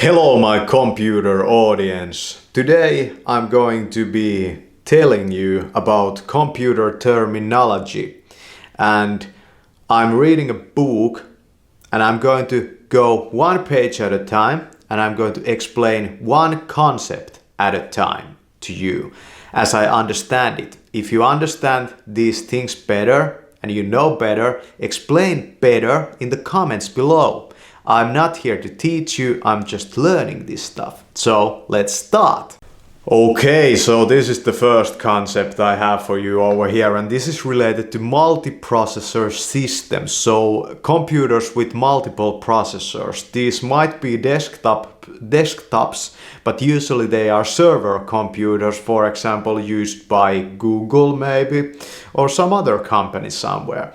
Hello, my computer audience. Today I'm going to be telling you about computer terminology, and I'm reading a book, and I'm going to go one page at a time, and I'm going to explain one concept at a time to you as I understand it. If you understand these things better and you know better, explain better in the comments below. I'm not here to teach you, I'm just learning this stuff. So let's start. Okay, so this is the first concept I have for you over here, and this is related to multiprocessor systems. So computers with multiple processors. These might be desktops, but usually they are server computers, for example, used by Google maybe, or some other company somewhere.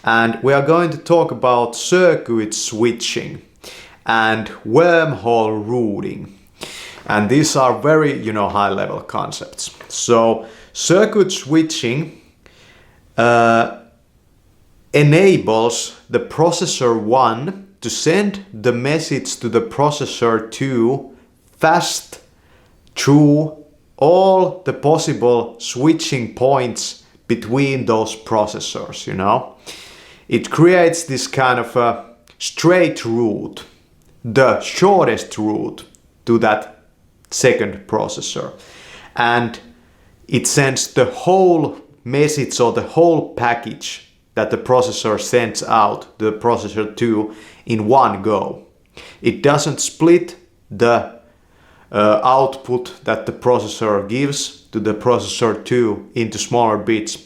And we are going to talk about circuit switching and wormhole routing. And these are very, high level concepts. So circuit switching enables the processor 1 to send the message to the processor 2 fast through all the possible switching points between those processors, It creates this kind of a straight route, the shortest route to that second processor. And it sends the whole message or the whole package that the processor sends out to the processor 2 in one go. It doesn't split the output that the processor gives to the processor 2 into smaller bits.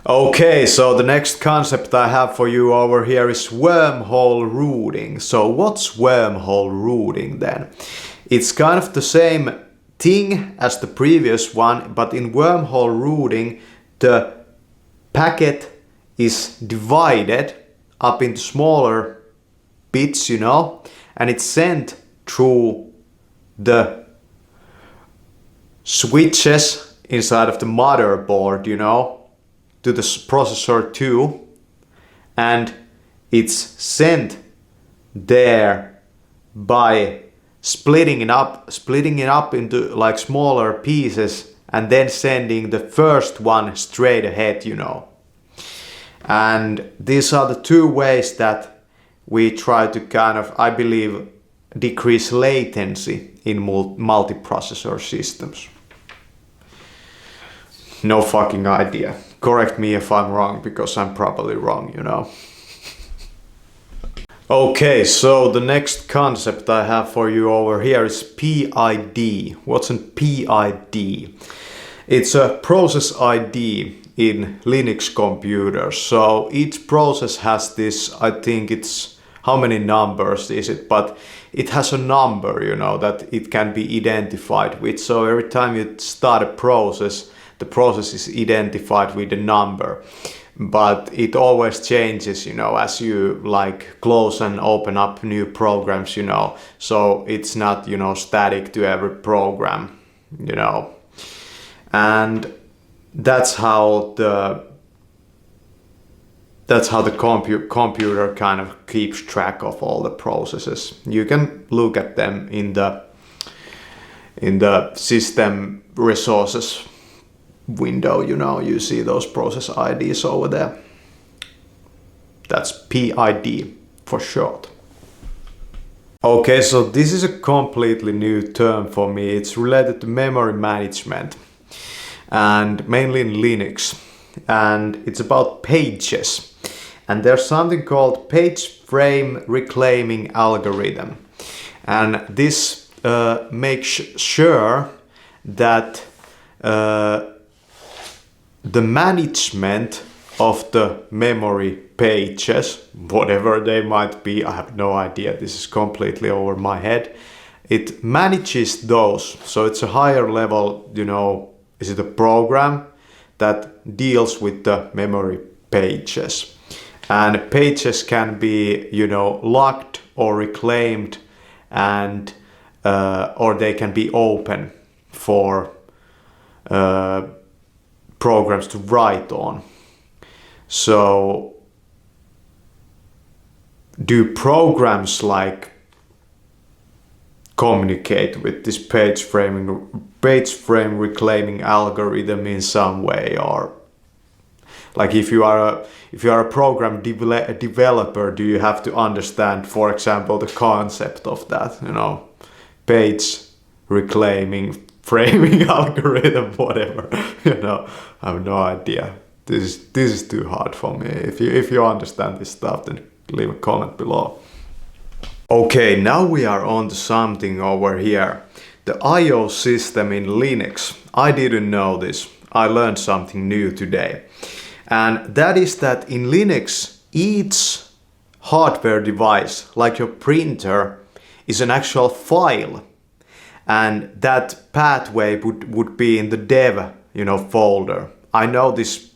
Okay, so the next concept I have for you over here is wormhole routing. So what's wormhole routing then? It's kind of the same thing as the previous one, but in wormhole routing, the packet is divided up into smaller bits, and it's sent through the switches inside of the motherboard, to the processor 2, and it's sent there by splitting it up into like smaller pieces and then sending the first one straight ahead, And these are the two ways that we try to kind of, I believe, decrease latency in multiprocessor systems. No fucking idea. Correct me if I'm wrong, because I'm probably wrong, Okay, so the next concept I have for you over here is PID. What's an PID? It's a process ID in Linux computers. So each process has this, I think it's, how many numbers is it? But it has a number, that it can be identified with. So every time you start a process, the process is identified with a number, but it always changes, as you close and open up new programs, so it's not, static to every program, and that's how the computer kind of keeps track of all the processes. You can look at them in the system resources window, you see those process IDs over there. That's PID for short. Okay, so this is a completely new term for me. It's related to memory management, and mainly in Linux, and it's about pages. And there's something called page frame reclaiming algorithm, and this makes sure that the management of the memory pages, whatever they might be, I have no idea, this is completely over my head. It manages those, so it's a higher level, is it a program that deals with the memory pages. And pages can be, locked or reclaimed, and or they can be open for programs to write on. So do programs like communicate with this page frame reclaiming algorithm in some way, or like if you are a program developer, do you have to understand, for example, the concept of that, page reclaiming framing algorithm, whatever, I have no idea. This is too hard for me. If you understand this stuff, then leave a comment below. Okay, now we are on to something over here. The I/O system in Linux. I didn't know this. I learned something new today. And that is that in Linux, each hardware device, like your printer, is an actual file. And that pathway would be in the dev, folder. I know this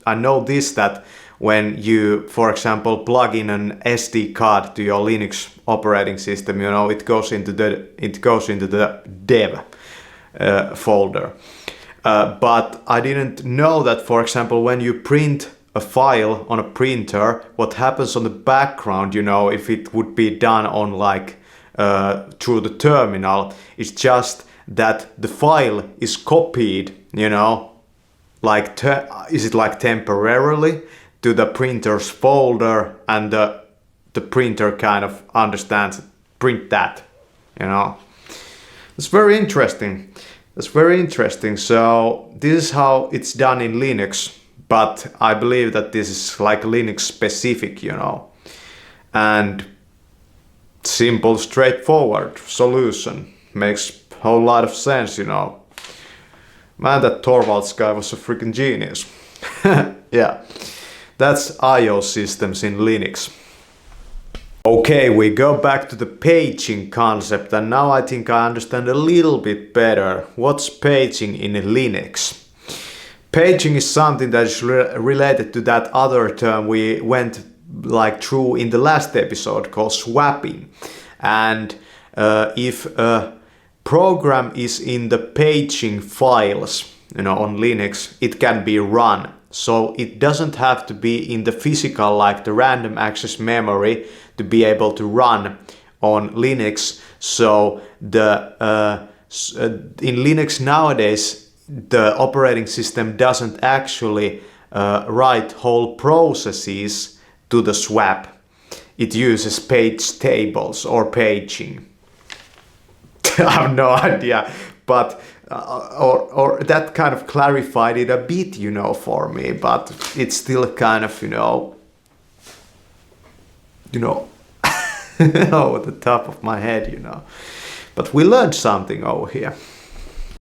that when you, for example, plug in an SD card to your Linux operating system, it goes into the dev folder. But I didn't know that, for example, when you print a file on a printer, what happens on the background, if it would be done on through the terminal, it's just that the file is copied, is it temporarily to the printer's folder, and the printer kind of understands print that, It's very interesting. So this is how it's done in Linux, but I believe that this is Linux specific, and simple, straightforward solution. Makes a whole lot of sense, Man, that Torvalds guy was a freaking genius. Yeah, that's I/O systems in Linux. Okay, we go back to the paging concept, and now I think I understand a little bit better what's paging in Linux. Paging is something that is related to that other term we went through in the last episode called swapping. And if a program is in the paging files, on Linux, it can be run. So it doesn't have to be in the physical, the random access memory, to be able to run on Linux. So in Linux nowadays, the operating system doesn't actually write whole processes to the swap. It uses page tables or paging. I have no idea, but or that kind of clarified it a bit, for me, but it's still kind of, at the top of my head, But we learned something over here.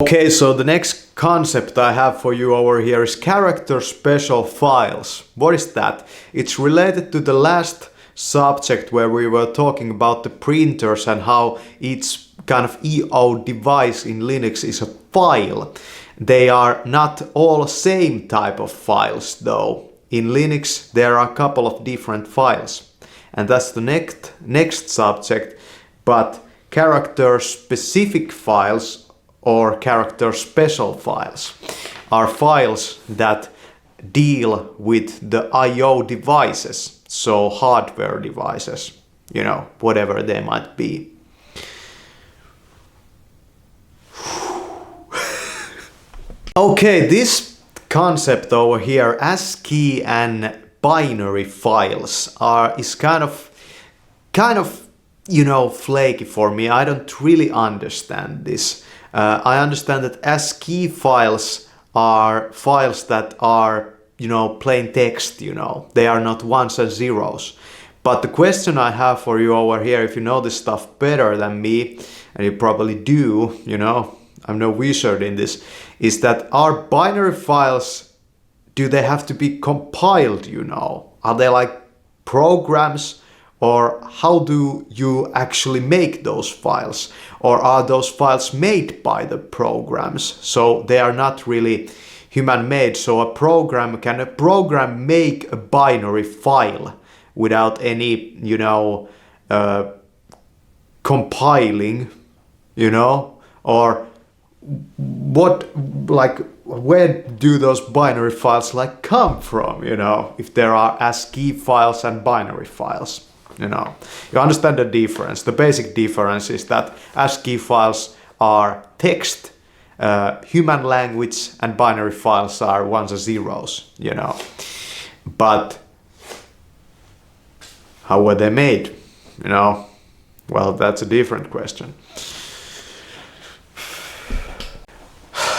Okay, so the next concept I have for you over here is character special files. What is that? It's related to the last subject where we were talking about the printers and how each kind of I/O device in Linux is a file. They are not all same type of files though. In Linux there are a couple of different files, and that's the next subject. But character specific files or character special files are files that deal with the I/O devices, so hardware devices, whatever they might be. Okay, this concept over here, ASCII and binary files, is kind of flaky for me. I don't really understand this. I understand that ASCII files are files that are, plain text, They are not ones and zeros. But the question I have for you over here, if you know this stuff better than me, and you probably do, I'm no wizard in this, is that are binary files, do they have to be compiled, Are they programs? Or how do you actually make those files? Or are those files made by the programs? So they are not really human-made. So can a program make a binary file without any, compiling, Or where do those binary files come from, if there are ASCII files and binary files? you know. You understand the difference. The basic difference is that ASCII files are text, human language, and binary files are ones and zeros, you know. But how were they made, you know? Well, that's a different question.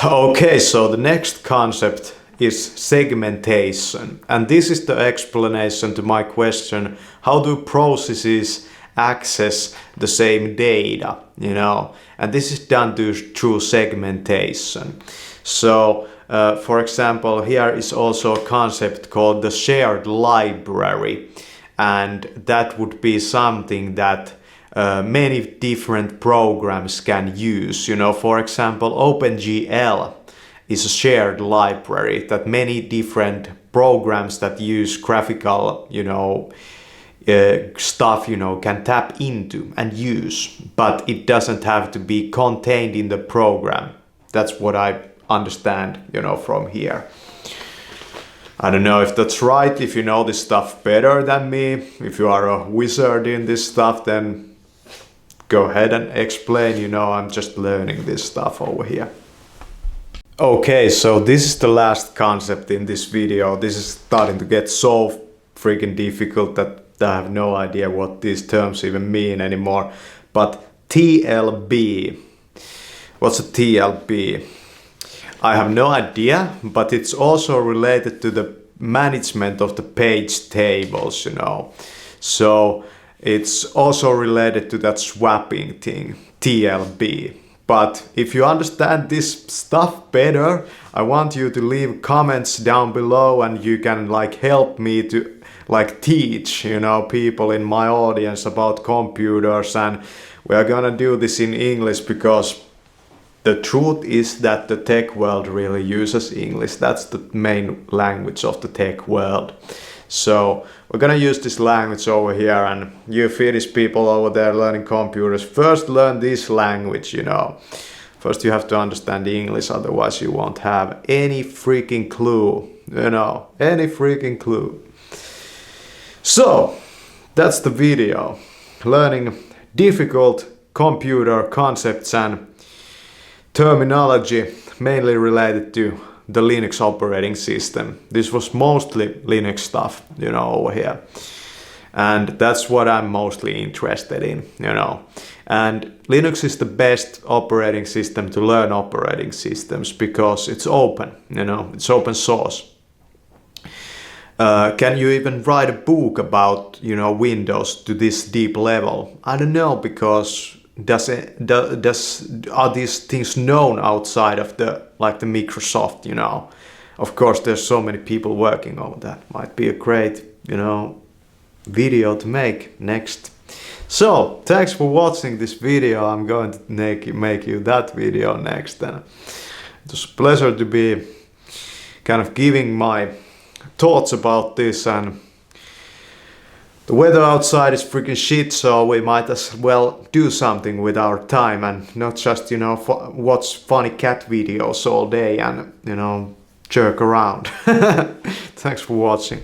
Okay, so the next concept is segmentation, and this is the explanation to my question: how do processes access the same data, you know? And this is done through segmentation. So for example, here is also a concept called the shared library, and that would be something that many different programs can use. You know, for example, OpenGL is a shared library that many different programs that use graphical, you know, stuff, you know, can tap into and use, but it doesn't have to be contained in the program. That's what I understand, you know, from here. I don't know if that's right. If you know this stuff better than me, if you are a wizard in this stuff, then go ahead and explain, you know, I'm just learning this stuff over here. Okay, so this is the last concept in this video. This is starting to get so freaking difficult that I have no idea what these terms even mean anymore. But TLB, what's a TLB? I have no idea, but it's also related to the management of the page tables, you know. So it's also related to that swapping thing, TLB. But if you understand this stuff better, I want you to leave comments down below, and you can like help me to like teach, you know, people in my audience about computers. And we are gonna do this in English because the truth is that the tech world really uses English. That's the main language of the tech world. So we're gonna use this language over here, and you Finnish people over there learning computers, first learn this language, you know. First you have to understand English, otherwise you won't have any freaking clue, you know, any freaking clue. So that's the video, learning difficult computer concepts and terminology mainly related to the Linux operating system. This was mostly Linux stuff, you know, over here. And that's what I'm mostly interested in, you know. And Linux is the best operating system to learn operating systems because it's open, you know, it's open source. Can you even write a book about, you know, Windows to this deep level? I don't know, because are these things known outside of the the Microsoft, you know? Of course, there's so many people working on that. Might be a great, you know, video to make next. So thanks for watching this video. I'm going to make you that video next. And it was a pleasure to be kind of giving my thoughts about this. And the weather outside is freaking shit, so we might as well do something with our time and not just, you know, watch funny cat videos all day and, you know, jerk around. Thanks for watching.